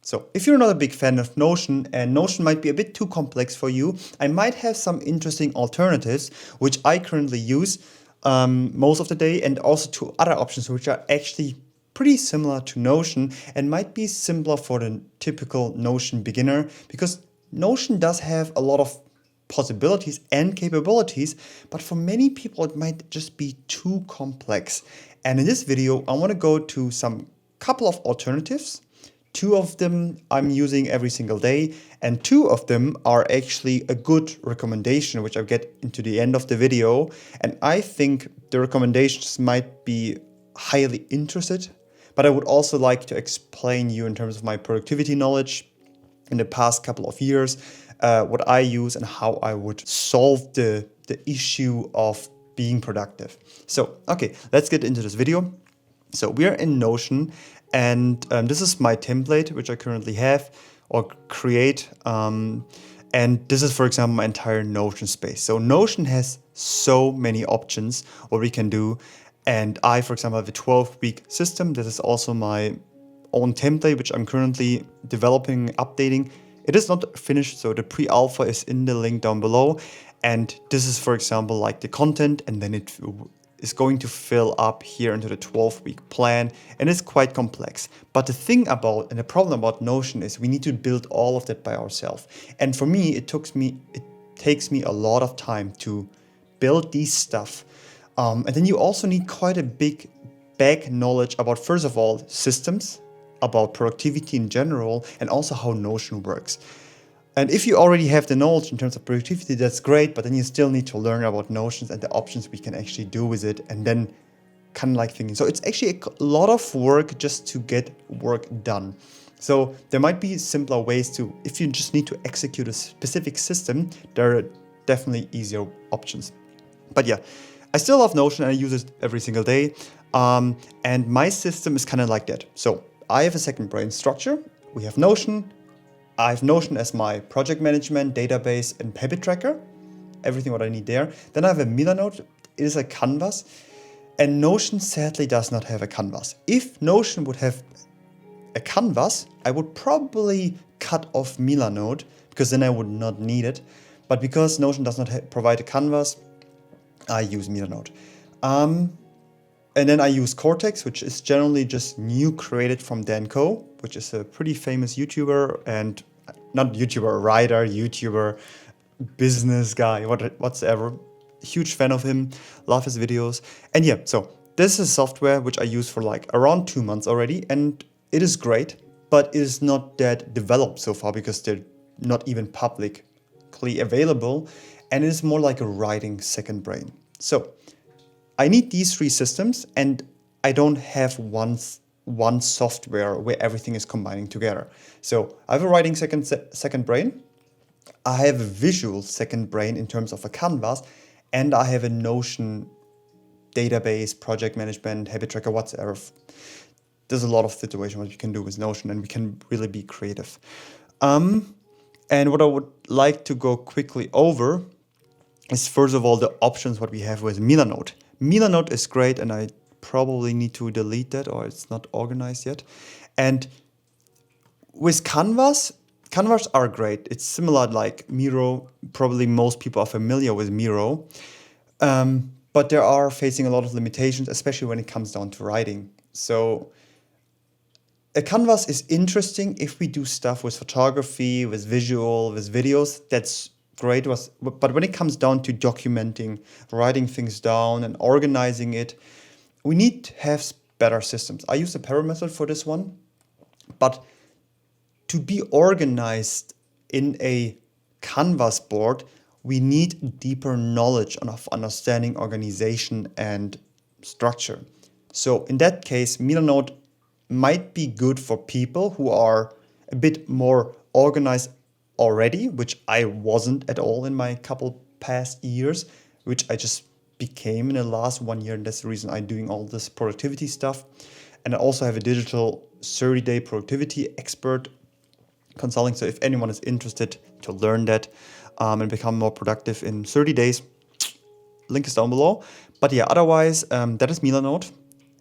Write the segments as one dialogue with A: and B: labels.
A: So if you're not a big fan of Notion and Notion might be a bit too complex for you, I might have some interesting alternatives, which I currently use most of the day, and also two other options which are actually pretty similar to Notion and might be simpler for the typical Notion beginner, because Notion does have a lot of possibilities and capabilities, but for many people it might just be too complex. And in this video, I want to go to some couple of alternatives. Two of them I'm using every single day, and two of them are actually a good recommendation, which I'll get into the end of the video. And I think the recommendations might be highly interested, but I would also like to explain you in terms of my productivity knowledge in the past couple of years, what I use and how I would solve the issue of being productive. So, okay, let's get into this video. So we are in Notion, and this is my template, which I currently have or create. And this is, for example, my entire Notion space. So Notion has so many options what we can do. And I, for example, have a 12-week system. This is also my own template, which I'm currently developing, updating. It is not finished, so the pre-alpha is in the link down below. And this is, for example, like the content, and then it is going to fill up here into the 12-week plan, and it's quite complex. But the thing about, and the problem about Notion is we need to build all of that by ourselves. And for me, it takes me a lot of time to build these stuff. And then you also need quite a big back knowledge about, first of all, systems, about productivity in general, and also how Notion works. And if you already have the knowledge in terms of productivity, that's great, but then you still need to learn about Notions and the options we can actually do with it, and then kind of like thinking. So it's actually a lot of work just to get work done. So there might be simpler ways to, if you just need to execute a specific system, there are definitely easier options. But yeah, I still love Notion and I use it every single day. And my system is kind of like that. So I have a second brain structure. We have Notion. I have Notion as my project management, database, and habit tracker. Everything what I need there. Then I have a Milanote. It is a canvas. And Notion sadly does not have a canvas. If Notion would have a canvas, I would probably cut off Milanote, because then I would not need it. But because Notion does not provide a canvas, I use Milanote. And then I use Kortex, which is generally just new created from Dan Co, which is a pretty famous YouTuber, and not YouTuber, writer, YouTuber, business guy, whatsoever. Huge fan of him, love his videos. And yeah, so this is software which I use for like around 2 months already, and it is great, but it is not that developed so far because they're not even publicly available, and it is more like a writing second brain. So I need these three systems, and I don't have one software where everything is combining together. So I have a writing second brain, I have a visual second brain in terms of a canvas, and I have a Notion database, project management, habit tracker, whatsoever. There's a lot of situations what you can do with Notion, and we can really be creative. And what I would like to go quickly over is, first of all, the options what we have with Milanote. Milanote is great, and I probably need to delete that, or it's not organized yet. And with Canvas are great. It's similar like Miro. Probably most people are familiar with Miro. But there are facing a lot of limitations, especially when it comes down to writing. So a canvas is interesting if we do stuff with photography, with visual, with videos. That's great. But when it comes down to documenting, writing things down and organizing it, we need to have better systems. I use the Para method for this one, but to be organized in a canvas board, we need deeper knowledge of understanding organization and structure. So in that case, Milanote might be good for people who are a bit more organized already, which I wasn't at all in my couple past years, which I just became in the last 1 year, and that's the reason I'm doing all this productivity stuff. And I also have a digital 30-day productivity expert consulting. So if anyone is interested to learn that and become more productive in 30 days, link is down below. But yeah, otherwise, that is Milanote,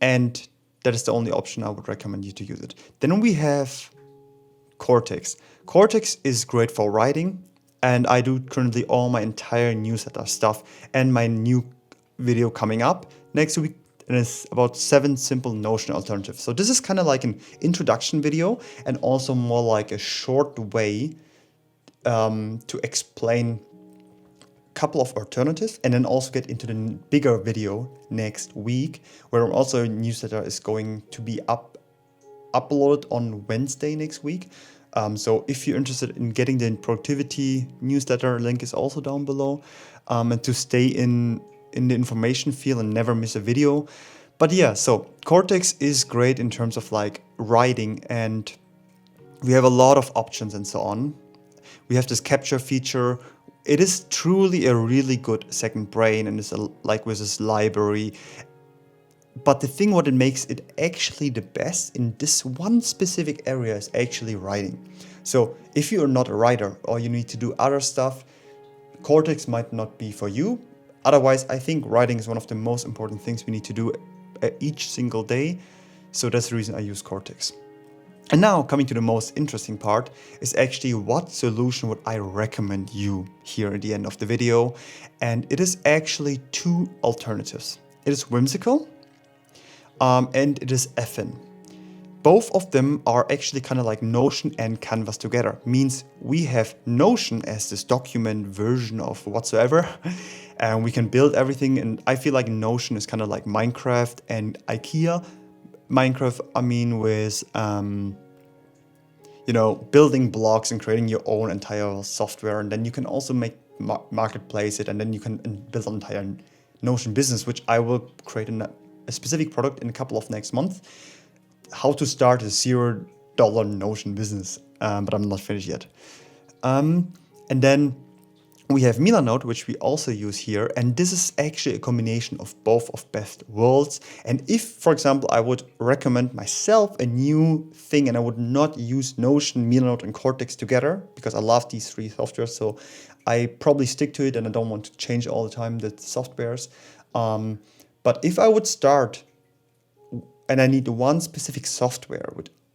A: and that is the only option I would recommend you to use it. Then we have Kortex. Kortex is great for writing, and I do currently all my entire newsletter stuff and my new video coming up next week. And it's about 7 simple Notion alternatives. So this is kind of like an introduction video and also more like a short way to explain a couple of alternatives and then also get into the bigger video next week, where also a newsletter is going to be uploaded on Wednesday next week. So if you're interested in getting the productivity newsletter, link is also down below, and to stay in the information field and never miss a video. But yeah, so Kortex is great in terms of like writing, and we have a lot of options and so on. We have this capture feature. It is truly a really good second brain, and it's like with this library. But the thing what it makes it actually the best in this one specific area is actually writing. So if you're not a writer or you need to do other stuff, Kortex might not be for you. Otherwise, I think writing is one of the most important things we need to do each single day. So that's the reason I use Kortex. And now coming to the most interesting part is actually what solution would I recommend you here at the end of the video. And it is actually 2 alternatives. It is Whimsical and it is Effin. Both of them are actually kind of like Notion and Canvas together. Means we have Notion as this document version of whatsoever, and we can build everything. And I feel like Notion is kind of like Minecraft and IKEA. Minecraft, I mean, with building blocks and creating your own entire software, and then you can also make marketplace it, and then you can build an entire Notion business, which I will create a specific product in a couple of next months. How to start a $0 Notion business, but I'm not finished yet. And then we have Milanote, which we also use here, and this is actually a combination of both of best worlds. And if, for example, I would recommend myself a new thing and I would not use Notion, Milanote, and Kortex together, because I love these 3 softwares, so I probably stick to it and I don't want to change all the time the softwares. But if I would start and I need one specific software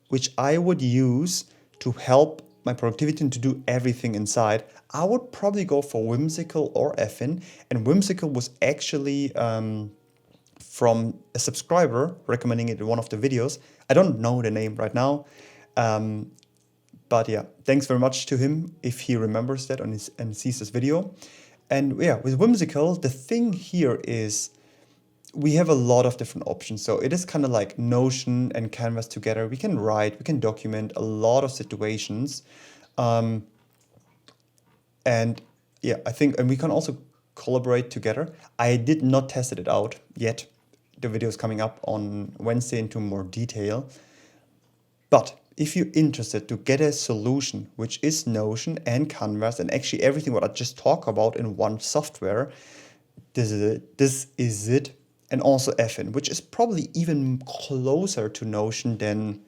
A: which I would use to help my productivity and to do everything inside, I would probably go for Whimsical or Effin. And Whimsical was actually from a subscriber recommending it in one of the videos. I don't know the name right now. But yeah, thanks very much to him if he remembers that and sees this video. And yeah, with Whimsical, the thing here is we have a lot of different options. So it is kind of like Notion and Canvas together. We can write, we can document a lot of situations. And yeah, I think, and we can also collaborate together. I did not test it out yet. The video is coming up on Wednesday into more detail. But if you're interested to get a solution, which is Notion and Canvas and actually everything what I just talked about in one software, this is it. And also Effin, which is probably even closer to Notion than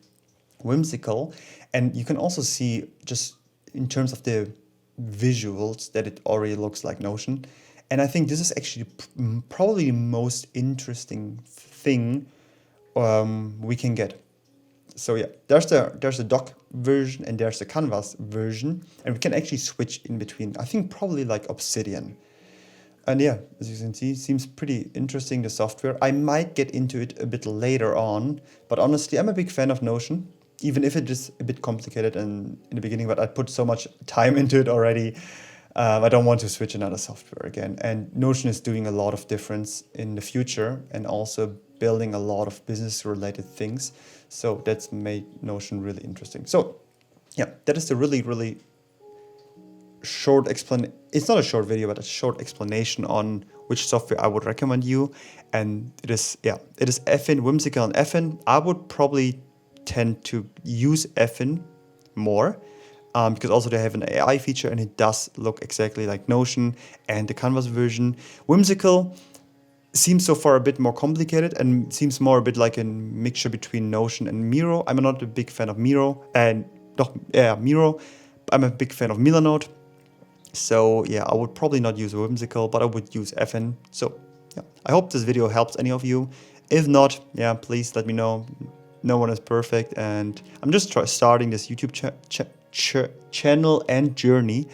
A: Whimsical. And you can also see just in terms of the visuals that it already looks like Notion. And I think this is actually probably the most interesting thing we can get. So yeah, there's the doc version and there's the Canvas version. And we can actually switch in between. I think probably like Obsidian. And yeah, as you can see, seems pretty interesting, the software. I might get into it a bit later on, but honestly, I'm a big fan of Notion, even if it is a bit complicated in the beginning, but I put so much time into it already. I don't want to switch another software again. And Notion is doing a lot of difference in the future and also building a lot of business-related things. So that's made Notion really interesting. So yeah, that is the really, really short explanation. It's not a short video, but a short explanation on which software I would recommend you. And it is Effin, Whimsical, and Effin. I would probably tend to use Effin more because also they have an AI feature and it does look exactly like Notion and the Canvas version. Whimsical seems so far a bit more complicated and seems more a bit like a mixture between Notion and Miro. I'm not a big fan of Miro. I'm a big fan of Milanote. So yeah, I would probably not use Whimsical, but I would use Effin. So yeah, I hope this video helps any of you. If not, yeah, please let me know. No one is perfect, and I'm just starting this YouTube channel and journey.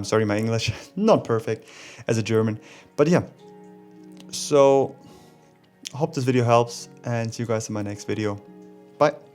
A: Sorry, my English not perfect as a German, but yeah. So I hope this video helps, and see you guys in my next video. Bye.